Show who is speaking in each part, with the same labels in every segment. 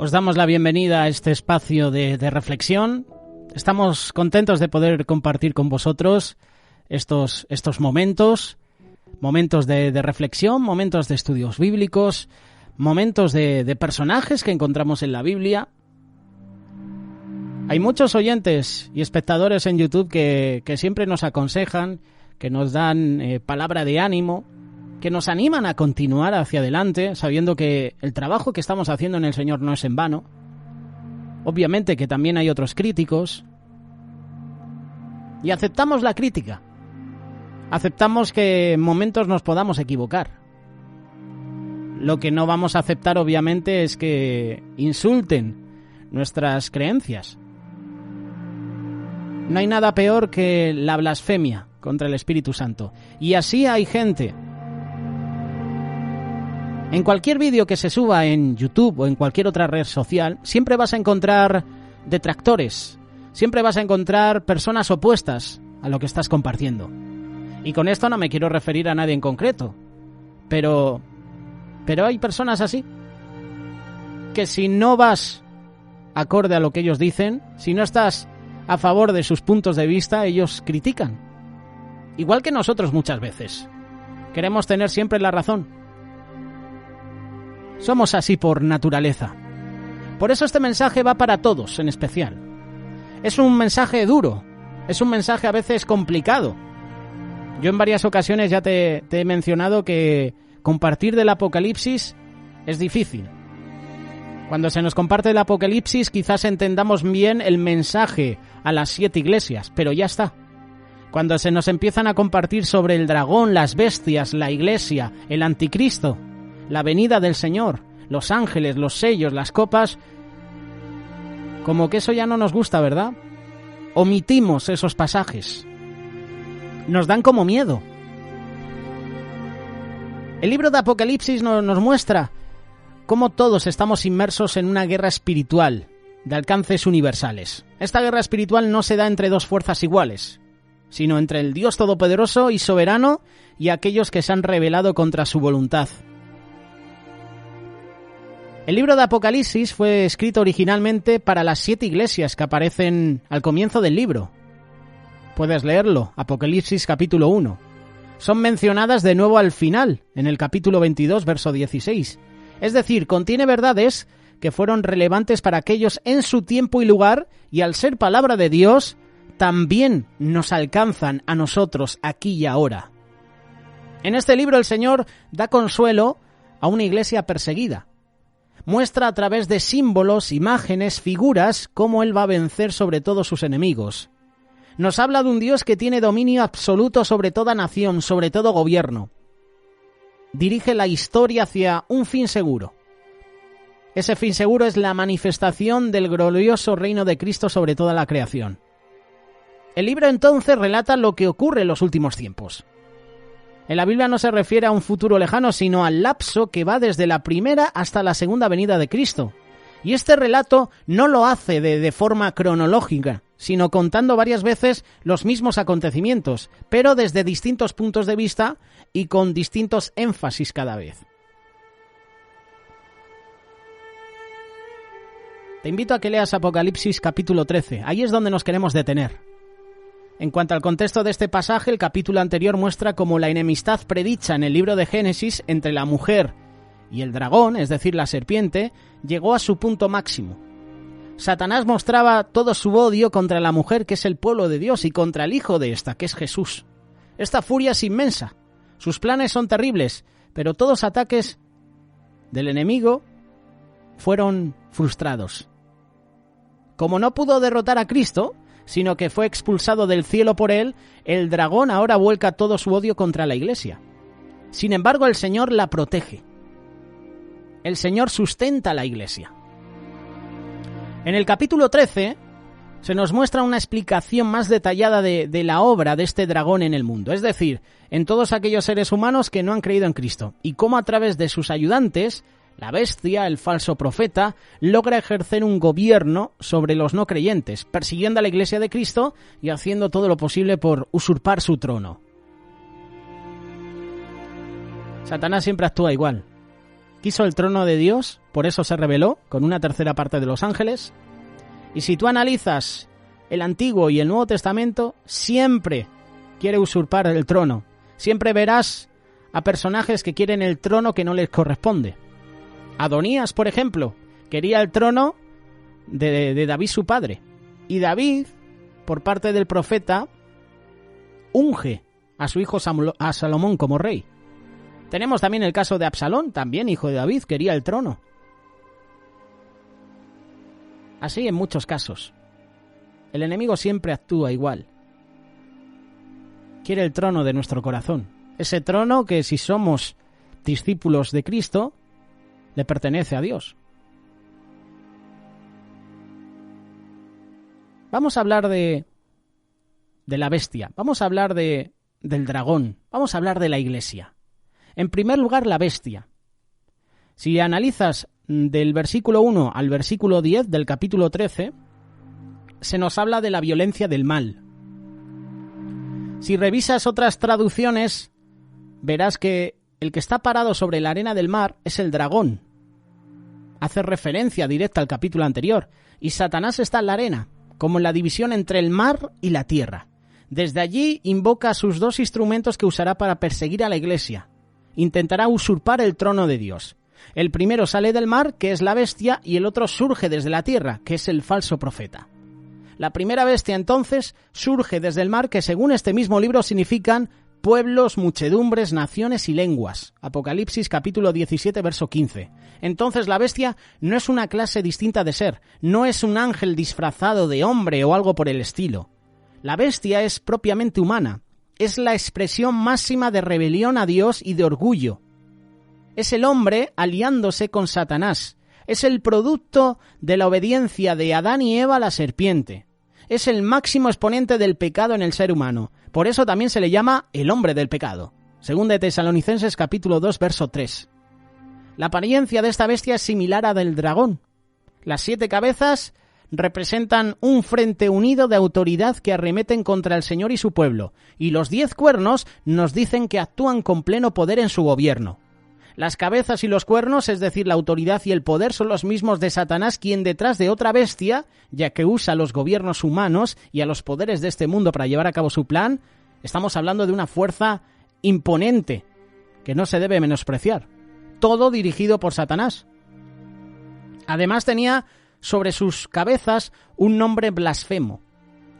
Speaker 1: Os damos la bienvenida a este espacio de reflexión. Estamos contentos de poder compartir con vosotros estos momentos de reflexión, momentos de estudios bíblicos, momentos de personajes que encontramos en la Biblia. Hay muchos oyentes y espectadores en YouTube que siempre nos aconsejan, que nos dan palabra de ánimo, que nos animan a continuar hacia adelante, sabiendo que el trabajo que estamos haciendo en el Señor no es en vano. Obviamente que también hay otros críticos. Y aceptamos la crítica. Aceptamos que en momentos nos podamos equivocar. Lo que no vamos a aceptar, obviamente, es que insulten nuestras creencias. No hay nada peor que la blasfemia contra el Espíritu Santo. Y así hay gente. En cualquier vídeo que se suba en YouTube o en cualquier otra red social, siempre vas a encontrar detractores, siempre vas a encontrar personas opuestas a lo que estás compartiendo. Y con esto no me quiero referir a nadie en concreto, pero hay personas así, que si no vas acorde a lo que ellos dicen, si no estás a favor de sus puntos de vista, ellos critican. Igual que nosotros muchas veces. Queremos tener siempre la razón. Somos así por naturaleza. Por eso este mensaje va para todos en especial. Es un mensaje duro, es un mensaje a veces complicado. Yo en varias ocasiones ya te he mencionado que compartir del Apocalipsis es difícil. Cuando se nos comparte el Apocalipsis quizás entendamos bien el mensaje a las 7 iglesias, pero ya está. Cuando se nos empiezan a compartir sobre el dragón, las bestias, la iglesia, el anticristo, la venida del Señor, los ángeles, los sellos, las copas, como que eso ya no nos gusta, ¿verdad? Omitimos esos pasajes. Nos dan como miedo. El libro de Apocalipsis nos muestra cómo todos estamos inmersos en una guerra espiritual de alcances universales. Esta guerra espiritual no se da entre dos fuerzas iguales, sino entre el Dios Todopoderoso y Soberano y aquellos que se han rebelado contra su voluntad. El libro de Apocalipsis fue escrito originalmente para las 7 iglesias que aparecen al comienzo del libro. Puedes leerlo, Apocalipsis capítulo 1. Son mencionadas de nuevo al final, en el capítulo 22, verso 16. Es decir, contiene verdades que fueron relevantes para aquellos en su tiempo y lugar, y al ser palabra de Dios, también nos alcanzan a nosotros aquí y ahora. En este libro el Señor da consuelo a una iglesia perseguida. Muestra a través de símbolos, imágenes, figuras, cómo Él va a vencer sobre todos sus enemigos. Nos habla de un Dios que tiene dominio absoluto sobre toda nación, sobre todo gobierno. Dirige la historia hacia un fin seguro. Ese fin seguro es la manifestación del glorioso reino de Cristo sobre toda la creación. El libro entonces relata lo que ocurre en los últimos tiempos. En la Biblia no se refiere a un futuro lejano, sino al lapso que va desde la primera hasta la segunda venida de Cristo. Y este relato no lo hace de forma cronológica, sino contando varias veces los mismos acontecimientos, pero desde distintos puntos de vista y con distintos énfasis cada vez. Te invito a que leas Apocalipsis capítulo 13, ahí es donde nos queremos detener. En cuanto al contexto de este pasaje, el capítulo anterior muestra cómo la enemistad predicha en el libro de Génesis entre la mujer y el dragón, es decir, la serpiente, llegó a su punto máximo. Satanás mostraba todo su odio contra la mujer, que es el pueblo de Dios, y contra el hijo de esta, que es Jesús. Esta furia es inmensa. Sus planes son terribles, pero todos los ataques del enemigo fueron frustrados. Como no pudo derrotar a Cristo, sino que fue expulsado del cielo por él, el dragón ahora vuelca todo su odio contra la iglesia. Sin embargo, el Señor la protege. El Señor sustenta a la iglesia. En el capítulo 13 se nos muestra una explicación más detallada de la obra de este dragón en el mundo, es decir, en todos aquellos seres humanos que no han creído en Cristo, y cómo a través de sus ayudantes, la bestia, el falso profeta, logra ejercer un gobierno sobre los no creyentes, persiguiendo a la iglesia de Cristo y haciendo todo lo posible por usurpar su trono. Satanás siempre actúa igual. quiso el trono de Dios, por eso se rebeló con una tercera parte de los ángeles. Y si tú analizas el Antiguo y el Nuevo Testamento, siempre quiere usurpar el trono. Siempre verás a personajes que quieren el trono que no les corresponde. Adonías, por ejemplo, quería el trono de David su padre. Y David, por parte del profeta, unge a su hijo a Salomón como rey. Tenemos también el caso de Absalón, también hijo de David, quería el trono. Así en muchos casos. El enemigo siempre actúa igual. Quiere el trono de nuestro corazón. Ese trono que, si somos discípulos de Cristo, le pertenece a Dios. Vamos a hablar de la bestia. Vamos a hablar del dragón. Vamos a hablar de la iglesia. En primer lugar, la bestia. Si analizas del versículo 1 al versículo 10 del capítulo 13, se nos habla de la violencia del mal. Si revisas otras traducciones, verás que el que está parado sobre la arena del mar es el dragón. Hace referencia directa al capítulo anterior. Y Satanás está en la arena, como en la división entre el mar y la tierra. Desde allí invoca sus dos instrumentos que usará para perseguir a la iglesia. Intentará usurpar el trono de Dios. El primero sale del mar, que es la bestia, y el otro surge desde la tierra, que es el falso profeta. La primera bestia, entonces, surge desde el mar, que según este mismo libro significan pueblos, muchedumbres, naciones y lenguas. Apocalipsis capítulo 17, verso 15. Entonces la bestia no es una clase distinta de ser, no es un ángel disfrazado de hombre o algo por el estilo. La bestia es propiamente humana, es la expresión máxima de rebelión a Dios y de orgullo. Es el hombre aliándose con Satanás. Es el producto de la obediencia de Adán y Eva a la serpiente. Es el máximo exponente del pecado en el ser humano. Por eso también se le llama el hombre del pecado. Segunda de Tesalonicenses capítulo 2, verso 3. La apariencia de esta bestia es similar a la del dragón. Las 7 cabezas representan un frente unido de autoridad que arremeten contra el Señor y su pueblo, y los 10 cuernos nos dicen que actúan con pleno poder en su gobierno. Las cabezas y los cuernos, es decir, la autoridad y el poder, son los mismos de Satanás, quien detrás de otra bestia, ya que usa los gobiernos humanos y a los poderes de este mundo para llevar a cabo su plan, estamos hablando de una fuerza imponente, que no se debe menospreciar. Todo dirigido por Satanás. Además tenía sobre sus cabezas un nombre blasfemo.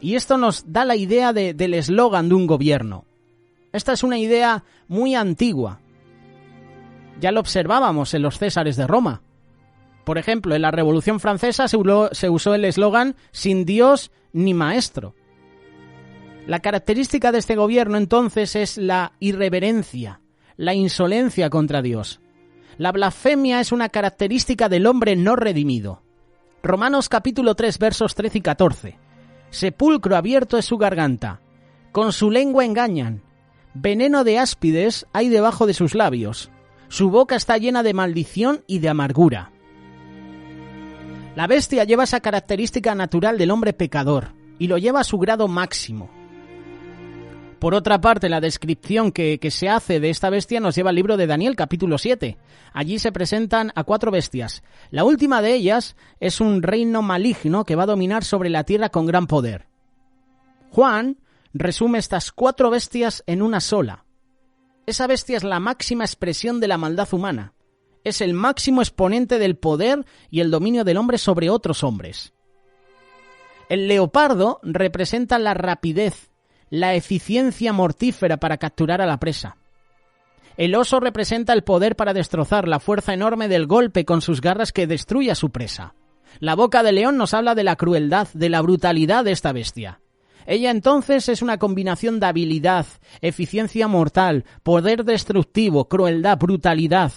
Speaker 1: Y esto nos da la idea del eslogan de un gobierno. Esta es una idea muy antigua. Ya lo observábamos en los Césares de Roma. Por ejemplo, en la Revolución Francesa se usó el eslogan «Sin Dios ni maestro». La característica de este gobierno entonces es la irreverencia, la insolencia contra Dios. La blasfemia es una característica del hombre no redimido. Romanos capítulo 3, versos 13 y 14. Sepulcro abierto es su garganta, con su lengua engañan, veneno de áspides hay debajo de sus labios. Su boca está llena de maldición y de amargura. La bestia lleva esa característica natural del hombre pecador y lo lleva a su grado máximo. Por otra parte, la descripción que se hace de esta bestia nos lleva al libro de Daniel, capítulo 7. Allí se presentan a 4 bestias. La última de ellas es un reino maligno que va a dominar sobre la tierra con gran poder. Juan resume estas 4 bestias en una sola. Esa bestia es la máxima expresión de la maldad humana. Es el máximo exponente del poder y el dominio del hombre sobre otros hombres. El leopardo representa la rapidez, la eficiencia mortífera para capturar a la presa. El oso representa el poder para destrozar, la fuerza enorme del golpe con sus garras que destruye a su presa. La boca del león nos habla de la crueldad, de la brutalidad de esta bestia. Ella entonces es una combinación de habilidad, eficiencia mortal, poder destructivo, crueldad, brutalidad.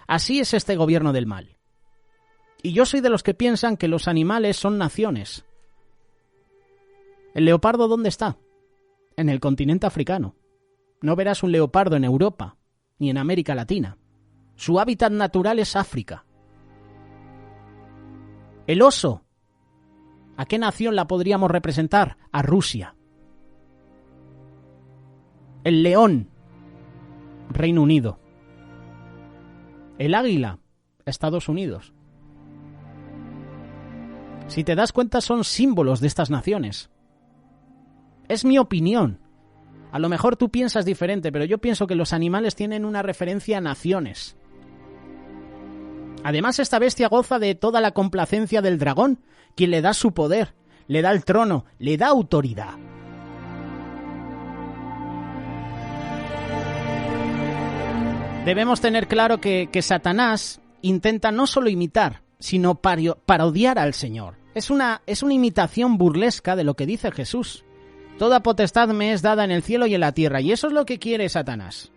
Speaker 1: Así es este gobierno del mal. Y yo soy de los que piensan que los animales son naciones. ¿El leopardo dónde está? En el continente africano. No verás un leopardo en Europa, ni en América Latina. Su hábitat natural es África. El oso, ¿a qué nación la podríamos representar? A Rusia. El león, Reino Unido. El águila, Estados Unidos. Si te das cuenta, son símbolos de estas naciones. Es mi opinión. A lo mejor tú piensas diferente, pero yo pienso que los animales tienen una referencia a naciones. Además, esta bestia goza de toda la complacencia del dragón, quien le da su poder, le da el trono, le da autoridad. Debemos tener claro que Satanás intenta no solo imitar, sino parodiar al Señor. Es una imitación burlesca de lo que dice Jesús. Toda potestad me es dada en el cielo y en la tierra, y eso es lo que quiere Satanás.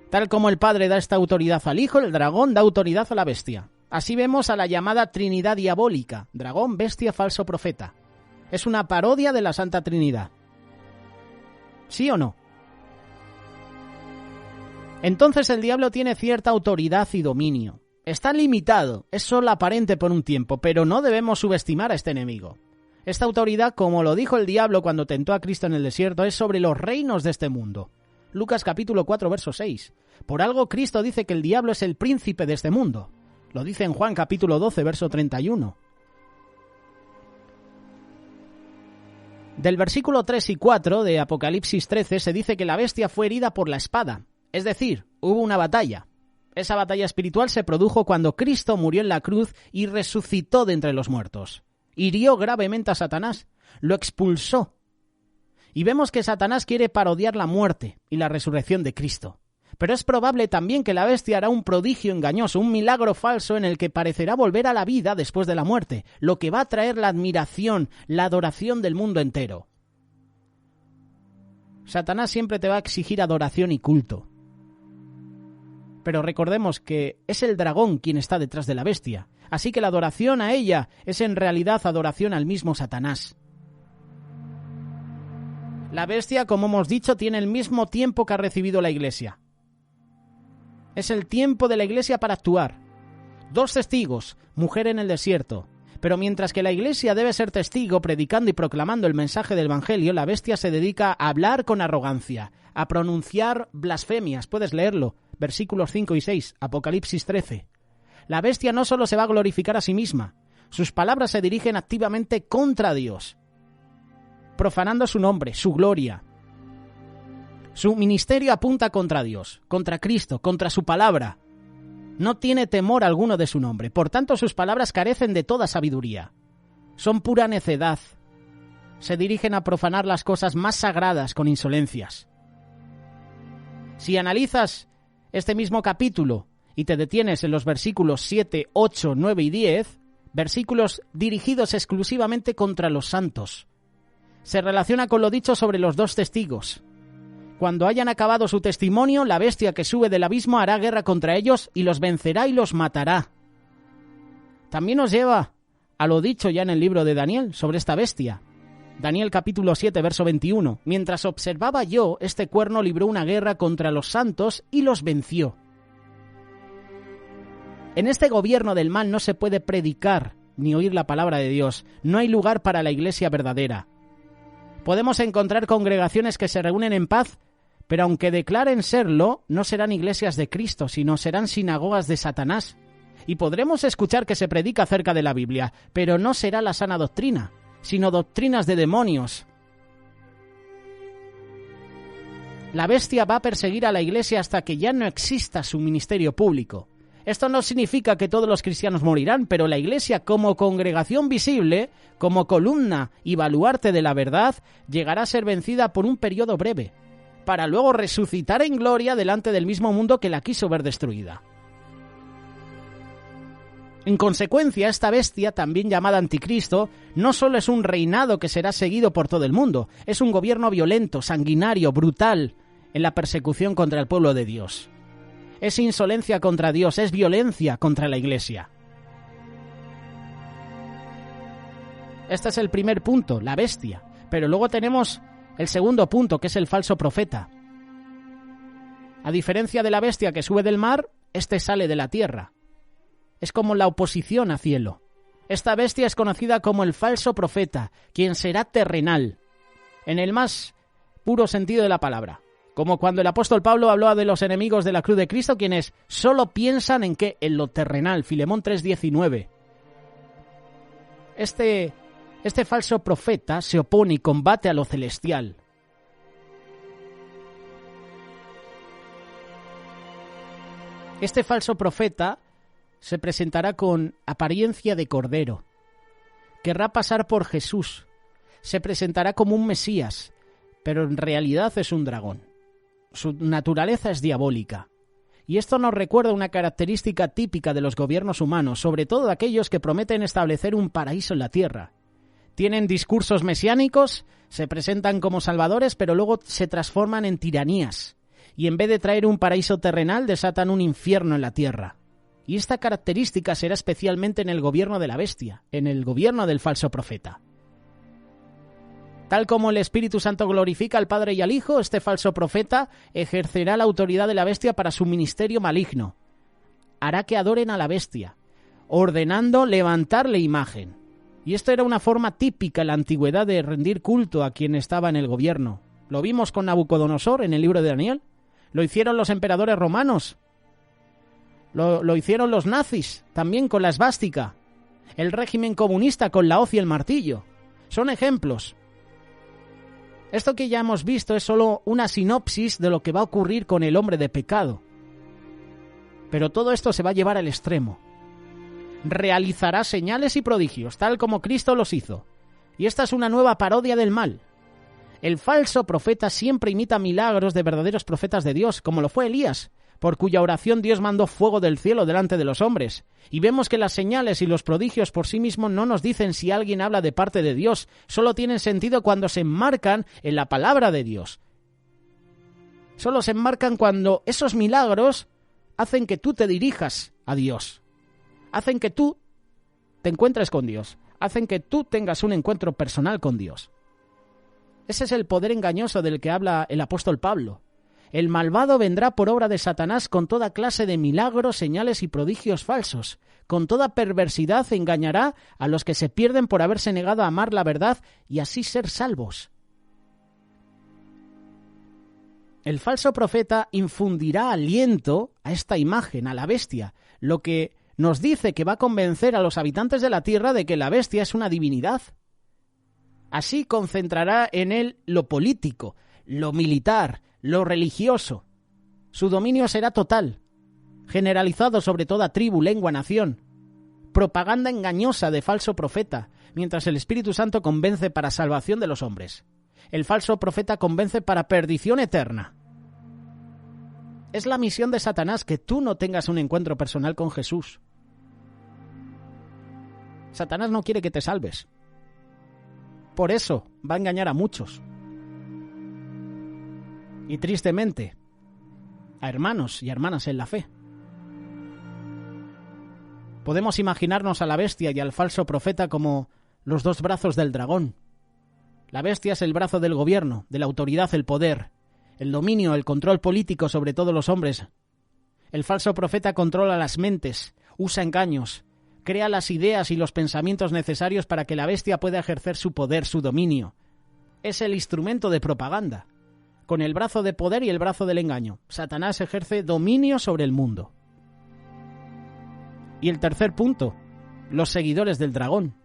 Speaker 1: Tal como el Padre da esta autoridad al Hijo, el dragón da autoridad a la bestia. Así vemos a la llamada Trinidad diabólica, dragón, bestia, falso profeta. Es una parodia de la Santa Trinidad. ¿Sí o no? Entonces el diablo tiene cierta autoridad y dominio. Está limitado, es solo aparente por un tiempo, pero no debemos subestimar a este enemigo. Esta autoridad, como lo dijo el diablo cuando tentó a Cristo en el desierto, es sobre los reinos de este mundo. Lucas capítulo 4, verso 6. Por algo Cristo dice que el diablo es el príncipe de este mundo. Lo dice en Juan capítulo 12, verso 31. Del versículo 3 y 4 de Apocalipsis 13 se dice que la bestia fue herida por la espada. Es decir, hubo una batalla. Esa batalla espiritual se produjo cuando Cristo murió en la cruz y resucitó de entre los muertos. Hirió gravemente a Satanás, lo expulsó. Y vemos que Satanás quiere parodiar la muerte y la resurrección de Cristo. Pero es probable también que la bestia hará un prodigio engañoso, un milagro falso en el que parecerá volver a la vida después de la muerte, lo que va a traer la admiración, la adoración del mundo entero. Satanás siempre te va a exigir adoración y culto. Pero recordemos que es el dragón quien está detrás de la bestia, así que la adoración a ella es en realidad adoración al mismo Satanás. La bestia, como hemos dicho, tiene el mismo tiempo que ha recibido la Iglesia. Es el tiempo de la Iglesia para actuar. 2 testigos, mujer en el desierto. Pero mientras que la Iglesia debe ser testigo predicando y proclamando el mensaje del Evangelio, la bestia se dedica a hablar con arrogancia, a pronunciar blasfemias. Puedes leerlo. Versículos 5 y 6, Apocalipsis 13. La bestia no solo se va a glorificar a sí misma, sus palabras se dirigen activamente contra Dios, profanando su nombre, su gloria. Su ministerio apunta contra Dios, contra Cristo, contra su palabra. No tiene temor alguno de su nombre, por tanto sus palabras carecen de toda sabiduría. Son pura necedad. Se dirigen a profanar las cosas más sagradas con insolencias. Si analizas este mismo capítulo y te detienes en los versículos 7, 8, 9 y 10, versículos dirigidos exclusivamente contra los santos. Se relaciona con lo dicho sobre los 2 testigos. Cuando hayan acabado su testimonio, la bestia que sube del abismo hará guerra contra ellos y los vencerá y los matará. También nos lleva a lo dicho ya en el libro de Daniel sobre esta bestia. Daniel capítulo 7, verso 21. Mientras observaba yo, este cuerno libró una guerra contra los santos y los venció. En este gobierno del mal no se puede predicar ni oír la palabra de Dios. No hay lugar para la iglesia verdadera. Podemos encontrar congregaciones que se reúnen en paz, pero aunque declaren serlo, no serán iglesias de Cristo, sino serán sinagogas de Satanás. Y podremos escuchar que se predica acerca de la Biblia, pero no será la sana doctrina, sino doctrinas de demonios. La bestia va a perseguir a la iglesia hasta que ya no exista su ministerio público. Esto no significa que todos los cristianos morirán, pero la iglesia como congregación visible, como columna y baluarte de la verdad, llegará a ser vencida por un periodo breve, para luego resucitar en gloria delante del mismo mundo que la quiso ver destruida. En consecuencia, esta bestia, también llamada Anticristo, no solo es un reinado que será seguido por todo el mundo, es un gobierno violento, sanguinario, brutal, en la persecución contra el pueblo de Dios. Es insolencia contra Dios, es violencia contra la Iglesia. Este es el primer punto, la bestia. Pero luego tenemos el segundo punto, que es el falso profeta. A diferencia de la bestia que sube del mar, este sale de la tierra. Es como la oposición a cielo. Esta bestia es conocida como el falso profeta, quien será terrenal, en el más puro sentido de la palabra. Como cuando el apóstol Pablo habló de los enemigos de la cruz de Cristo, quienes solo piensan en qué, en lo terrenal. Filemón 3:19. Este falso profeta se opone y combate a lo celestial. Este falso profeta se presentará con apariencia de cordero. Querrá pasar por Jesús. Se presentará como un Mesías, pero en realidad es un dragón. Su naturaleza es diabólica. Y esto nos recuerda una característica típica de los gobiernos humanos, sobre todo de aquellos que prometen establecer un paraíso en la tierra. Tienen discursos mesiánicos, se presentan como salvadores, pero luego se transforman en tiranías. Y en vez de traer un paraíso terrenal, desatan un infierno en la tierra. Y esta característica será especialmente en el gobierno de la bestia, en el gobierno del falso profeta. Tal como el Espíritu Santo glorifica al Padre y al Hijo, este falso profeta ejercerá la autoridad de la bestia para su ministerio maligno. Hará que adoren a la bestia, ordenando levantarle imagen. Y esto era una forma típica en la antigüedad de rendir culto a quien estaba en el gobierno. Lo vimos con Nabucodonosor en el libro de Daniel. Lo hicieron los emperadores romanos. Lo hicieron los nazis, también con la esvástica. El régimen comunista con la hoz y el martillo. Son ejemplos. Esto que ya hemos visto es solo una sinopsis de lo que va a ocurrir con el hombre de pecado. Pero todo esto se va a llevar al extremo. Realizará señales y prodigios, tal como Cristo los hizo. Y esta es una nueva parodia del mal. El falso profeta siempre imita milagros de verdaderos profetas de Dios, como lo fue Elías, por cuya oración Dios mandó fuego del cielo delante de los hombres. Y vemos que las señales y los prodigios por sí mismos no nos dicen si alguien habla de parte de Dios, solo tienen sentido cuando se enmarcan en la palabra de Dios. Solo se enmarcan cuando esos milagros hacen que tú te dirijas a Dios, hacen que tú te encuentres con Dios, hacen que tú tengas un encuentro personal con Dios. Ese es el poder engañoso del que habla el apóstol Pablo. El malvado vendrá por obra de Satanás con toda clase de milagros, señales y prodigios falsos. Con toda perversidad engañará a los que se pierden por haberse negado a amar la verdad y así ser salvos. El falso profeta infundirá aliento a esta imagen, a la bestia, lo que nos dice que va a convencer a los habitantes de la tierra de que la bestia es una divinidad. Así concentrará en él lo político, lo militar, lo religioso. Su dominio será total, generalizado sobre toda tribu, lengua, nación. Propaganda engañosa de falso profeta, mientras el Espíritu Santo convence para salvación de los hombres. El falso profeta convence para perdición eterna. Es la misión de Satanás que tú no tengas un encuentro personal con Jesús. Satanás no quiere que te salves. Por eso va a engañar a muchos. Y tristemente, a hermanos y hermanas en la fe. Podemos imaginarnos a la bestia y al falso profeta como los dos brazos del dragón. La bestia es el brazo del gobierno, de la autoridad, el poder, el dominio, el control político sobre todos los hombres. El falso profeta controla las mentes, usa engaños, crea las ideas y los pensamientos necesarios para que la bestia pueda ejercer su poder, su dominio. Es el instrumento de propaganda. Con el brazo de poder y el brazo del engaño, Satanás ejerce dominio sobre el mundo. Y el tercer punto, los seguidores del dragón.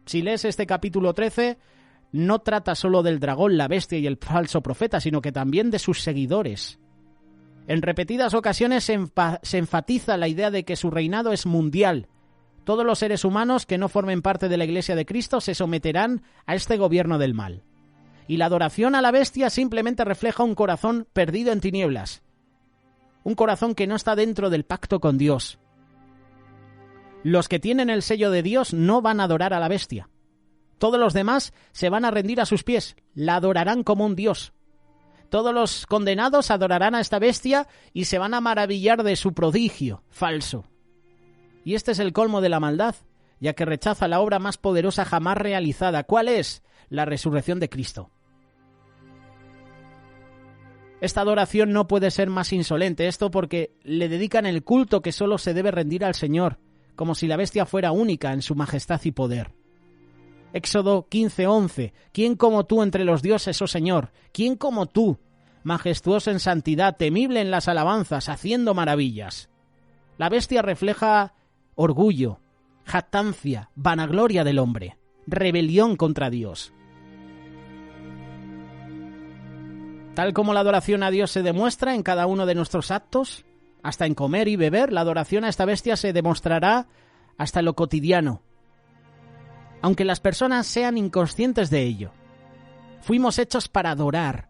Speaker 1: Si lees este capítulo 13, no trata solo del dragón, la bestia y el falso profeta, sino que también de sus seguidores. En repetidas ocasiones se enfatiza la idea de que su reinado es mundial. Todos los seres humanos que no formen parte de la Iglesia de Cristo se someterán a este gobierno del mal. Y la adoración a la bestia simplemente refleja un corazón perdido en tinieblas. Un corazón que no está dentro del pacto con Dios. Los que tienen el sello de Dios no van a adorar a la bestia. Todos los demás se van a rendir a sus pies, la adorarán como un dios. Todos los condenados adorarán a esta bestia y se van a maravillar de su prodigio falso. Y este es el colmo de la maldad, ya que rechaza la obra más poderosa jamás realizada. ¿Cuál es? La resurrección de Cristo. Esta adoración no puede ser más insolente, esto porque le dedican el culto que solo se debe rendir al Señor, como si la bestia fuera única en su majestad y poder. Éxodo 15:11. ¿Quién como tú entre los dioses, oh Señor? ¿Quién como tú majestuoso en santidad, temible en las alabanzas, haciendo maravillas. La bestia refleja orgullo, jactancia, vanagloria del hombre, rebelión contra Dios. Tal como la adoración a Dios se demuestra en cada uno de nuestros actos, hasta en comer y beber, la adoración a esta bestia se demostrará hasta en lo cotidiano, aunque las personas sean inconscientes de ello. Fuimos hechos para adorar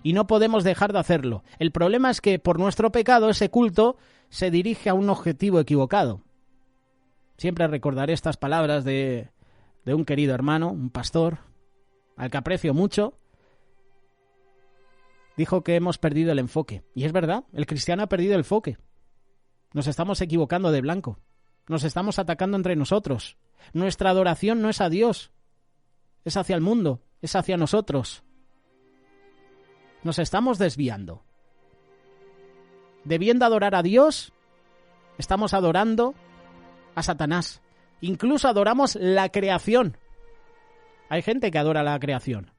Speaker 1: y no podemos dejar de hacerlo. El problema es que por nuestro pecado ese culto se dirige a un objetivo equivocado. Siempre recordaré estas palabras de un querido hermano, un pastor, al que aprecio mucho. Dijo que hemos perdido el enfoque. Y es verdad, el cristiano ha perdido el enfoque. Nos estamos equivocando de blanco. Nos estamos atacando entre nosotros. Nuestra adoración no es a Dios, es hacia el mundo, es hacia nosotros. Nos estamos desviando. Debiendo adorar a Dios, estamos adorando a Satanás. Incluso adoramos la creación. Hay gente que adora la creación,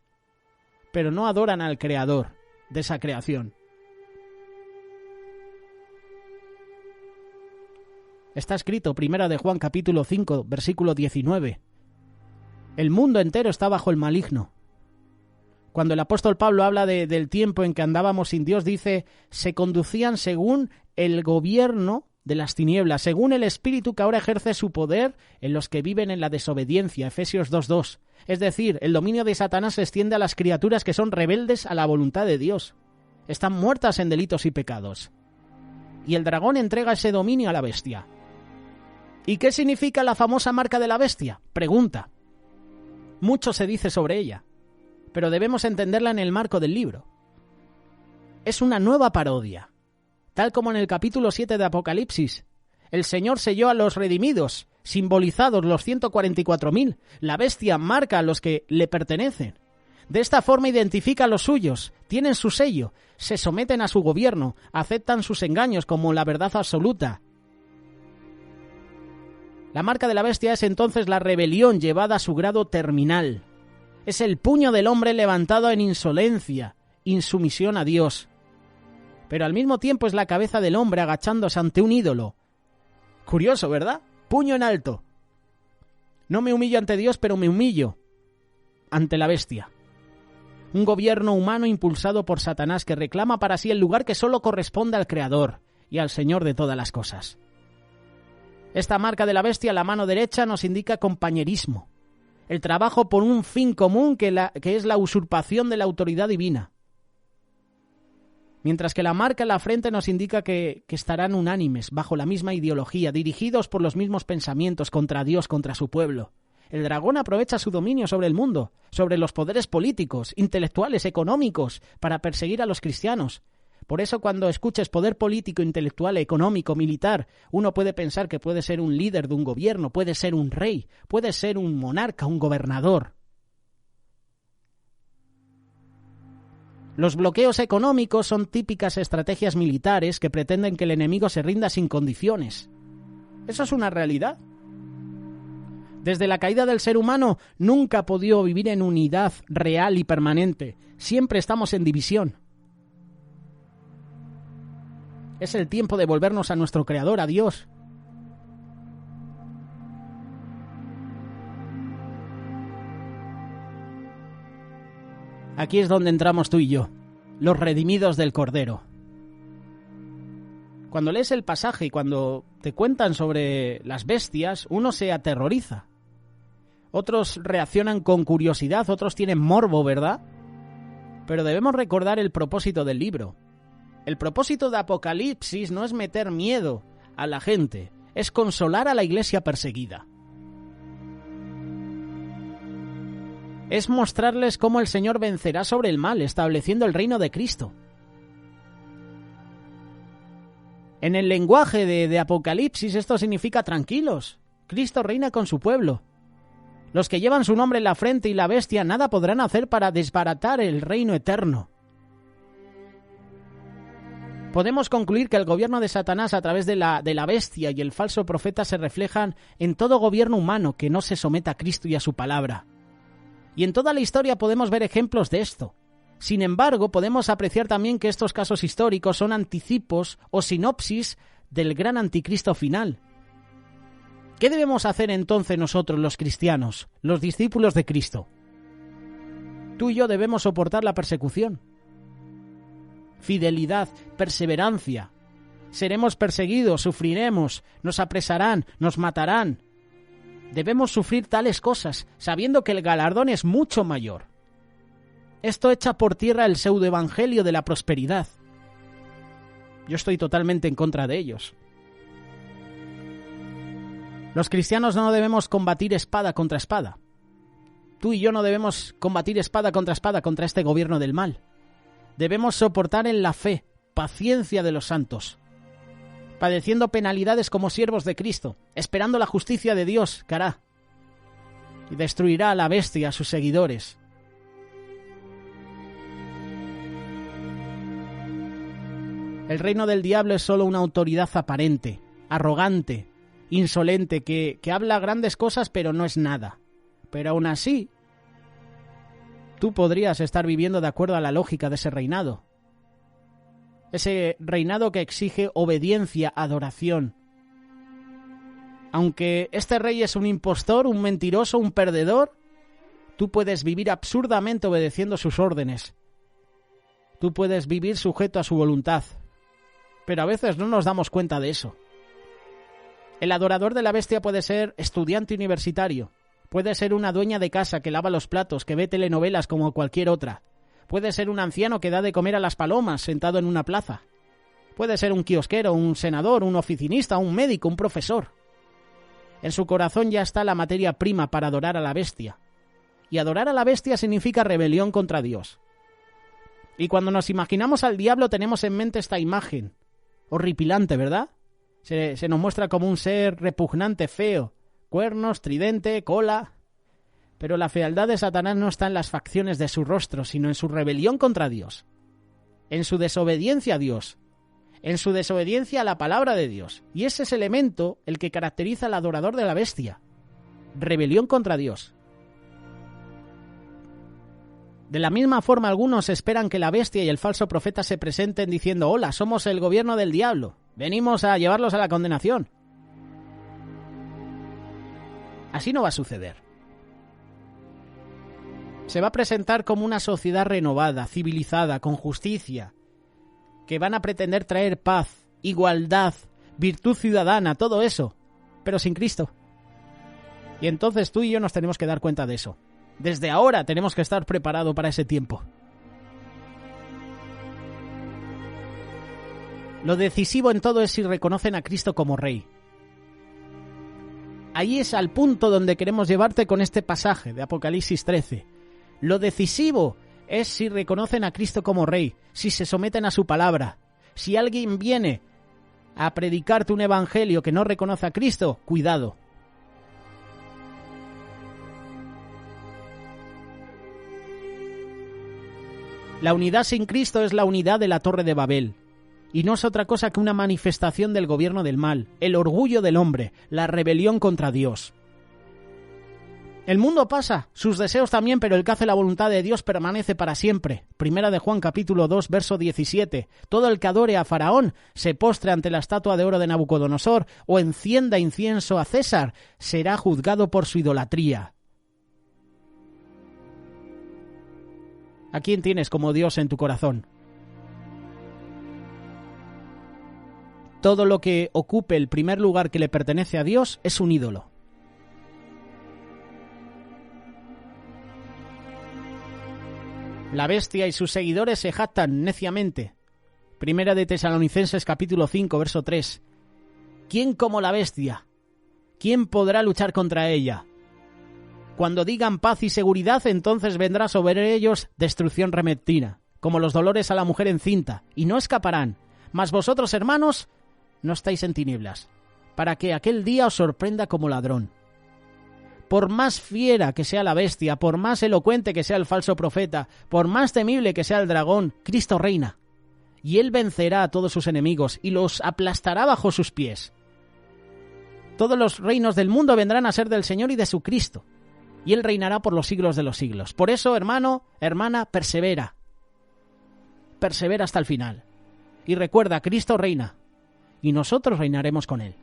Speaker 1: pero no adoran al creador de esa creación. Está escrito, 1 de Juan capítulo 5, versículo 19. El mundo entero está bajo el maligno. Cuando el apóstol Pablo habla del tiempo en que andábamos sin Dios, dice, se conducían según el gobierno de las tinieblas, según el espíritu que ahora ejerce su poder en los que viven en la desobediencia, Efesios 2:2. Es decir, el dominio de Satanás se extiende a las criaturas que son rebeldes a la voluntad de Dios. Están muertas en delitos y pecados. Y el dragón entrega ese dominio a la bestia. ¿Y qué significa la famosa marca de la bestia? Pregunta. Mucho se dice sobre ella, pero debemos entenderla en el marco del libro. Es una nueva parodia. Tal como en el capítulo 7 de Apocalipsis, el Señor selló a los redimidos, simbolizados los 144.000. La bestia marca a los que le pertenecen. De esta forma identifica a los suyos, tienen su sello, se someten a su gobierno, aceptan sus engaños como la verdad absoluta. La marca de la bestia es entonces la rebelión llevada a su grado terminal. Es el puño del hombre levantado en insolencia, insumisión a Dios. Pero al mismo tiempo es la cabeza del hombre agachándose ante un ídolo. Curioso, ¿verdad? Puño en alto. No me humillo ante Dios, pero me humillo ante la bestia. Un gobierno humano impulsado por Satanás que reclama para sí el lugar que solo corresponde al Creador y al Señor de todas las cosas. Esta marca de la bestia, la mano derecha, nos indica compañerismo, el trabajo por un fin común que es la usurpación de la autoridad divina. Mientras que la marca en la frente nos indica que estarán unánimes, bajo la misma ideología, dirigidos por los mismos pensamientos contra Dios, contra su pueblo. El dragón aprovecha su dominio sobre el mundo, sobre los poderes políticos, intelectuales, económicos, para perseguir a los cristianos. Por eso cuando escuches poder político, intelectual, económico, militar, uno puede pensar que puede ser un líder de un gobierno, puede ser un rey, puede ser un monarca, un gobernador. Los bloqueos económicos son típicas estrategias militares que pretenden que el enemigo se rinda sin condiciones. Eso es una realidad. Desde la caída del ser humano nunca ha podido vivir en unidad real y permanente. Siempre estamos en división. Es el tiempo de volvernos a nuestro Creador, a Dios. Aquí es donde entramos tú y yo, los redimidos del Cordero. Cuando lees el pasaje y cuando te cuentan sobre las bestias, uno se aterroriza. Otros reaccionan con curiosidad, otros tienen morbo, ¿verdad? Pero debemos recordar el propósito del libro. El propósito de Apocalipsis no es meter miedo a la gente, es consolar a la iglesia perseguida. Es mostrarles cómo el Señor vencerá sobre el mal, estableciendo el reino de Cristo. En el lenguaje de Apocalipsis esto significa tranquilos. Cristo reina con su pueblo. Los que llevan su nombre en la frente y la bestia nada podrán hacer para desbaratar el reino eterno. Podemos concluir que el gobierno de Satanás a través de la bestia y el falso profeta se reflejan en todo gobierno humano que no se someta a Cristo y a su palabra. Y en toda la historia podemos ver ejemplos de esto. Sin embargo, podemos apreciar también que estos casos históricos son anticipos o sinopsis del gran anticristo final. ¿Qué debemos hacer entonces nosotros los cristianos, los discípulos de Cristo? Tú y yo debemos soportar la persecución. Fidelidad, perseverancia. Seremos perseguidos, sufriremos, nos apresarán, nos matarán. Debemos sufrir tales cosas, sabiendo que el galardón es mucho mayor. Esto echa por tierra el pseudoevangelio de la prosperidad. Yo estoy totalmente en contra de ellos. Los cristianos no debemos combatir espada contra espada. Tú y yo no debemos combatir espada contra este gobierno del mal. Debemos soportar en la fe, paciencia de los santos, padeciendo penalidades como siervos de Cristo, esperando la justicia de Dios que hará y destruirá a la bestia y a sus seguidores. El reino del diablo es solo una autoridad aparente, arrogante, insolente, que habla grandes cosas pero no es nada. Pero aún así, tú podrías estar viviendo de acuerdo a la lógica de ese reinado. Ese reinado que exige obediencia, adoración. Aunque este rey es un impostor, un mentiroso, un perdedor, tú puedes vivir absurdamente obedeciendo sus órdenes. Tú puedes vivir sujeto a su voluntad. Pero a veces no nos damos cuenta de eso. El adorador de la bestia puede ser estudiante universitario, puede ser una dueña de casa que lava los platos, que ve telenovelas como cualquier otra, puede ser un anciano que da de comer a las palomas sentado en una plaza, puede ser un kiosquero, un senador, un oficinista, un médico, un profesor. En su corazón ya está la materia prima para adorar a la bestia. Y adorar a la bestia significa rebelión contra Dios. Y cuando nos imaginamos al diablo tenemos en mente esta imagen. Horripilante, ¿verdad? Se nos muestra como un ser repugnante, feo. Cuernos, tridente, cola. Pero la fealdad de Satanás no está en las facciones de su rostro, sino en su rebelión contra Dios. En su desobediencia a Dios. En su desobediencia a la palabra de Dios. Y ese es el elemento el que caracteriza al adorador de la bestia. Rebelión contra Dios. De la misma forma, algunos esperan que la bestia y el falso profeta se presenten diciendo: hola, somos el gobierno del diablo, venimos a llevarlos a la condenación. Así no va a suceder. Se va a presentar como una sociedad renovada, civilizada, con justicia, que van a pretender traer paz, igualdad, virtud ciudadana, todo eso, pero sin Cristo. Y entonces tú y yo nos tenemos que dar cuenta de eso. Desde ahora tenemos que estar preparados para ese tiempo. Lo decisivo en todo es si reconocen a Cristo como Rey. Ahí es al punto donde queremos llevarte con este pasaje de Apocalipsis 13. Lo decisivo es si reconocen a Cristo como Rey, si se someten a su palabra. Si alguien viene a predicarte un evangelio que no reconoce a Cristo, cuidado. La unidad sin Cristo es la unidad de la Torre de Babel, y no es otra cosa que una manifestación del gobierno del mal, el orgullo del hombre, la rebelión contra Dios. El mundo pasa, sus deseos también, pero el que hace la voluntad de Dios permanece para siempre. Primera de Juan capítulo 2, verso 17. Todo el que adore a Faraón, se postre ante la estatua de oro de Nabucodonosor, o encienda incienso a César, será juzgado por su idolatría. ¿A quién tienes como Dios en tu corazón? Todo lo que ocupe el primer lugar que le pertenece a Dios es un ídolo. La bestia y sus seguidores se jactan neciamente. Primera de Tesalonicenses capítulo 5, verso 3. ¿Quién como la bestia? ¿Quién podrá luchar contra ella? Cuando digan paz y seguridad, entonces vendrá sobre ellos destrucción repentina, como los dolores a la mujer encinta, y no escaparán. Mas vosotros, hermanos, no estáis en tinieblas, para que aquel día os sorprenda como ladrón. Por más fiera que sea la bestia, por más elocuente que sea el falso profeta, por más temible que sea el dragón, Cristo reina, y él vencerá a todos sus enemigos y los aplastará bajo sus pies. Todos los reinos del mundo vendrán a ser del Señor y de su Cristo, y él reinará por los siglos de los siglos. Por eso, hermano, hermana, persevera. persevera hasta el final. Y recuerda, Cristo reina, y nosotros reinaremos con Él.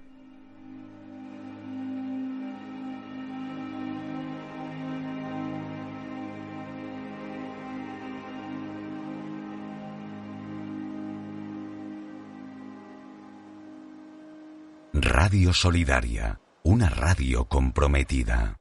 Speaker 2: Radio Solidaria, una radio comprometida.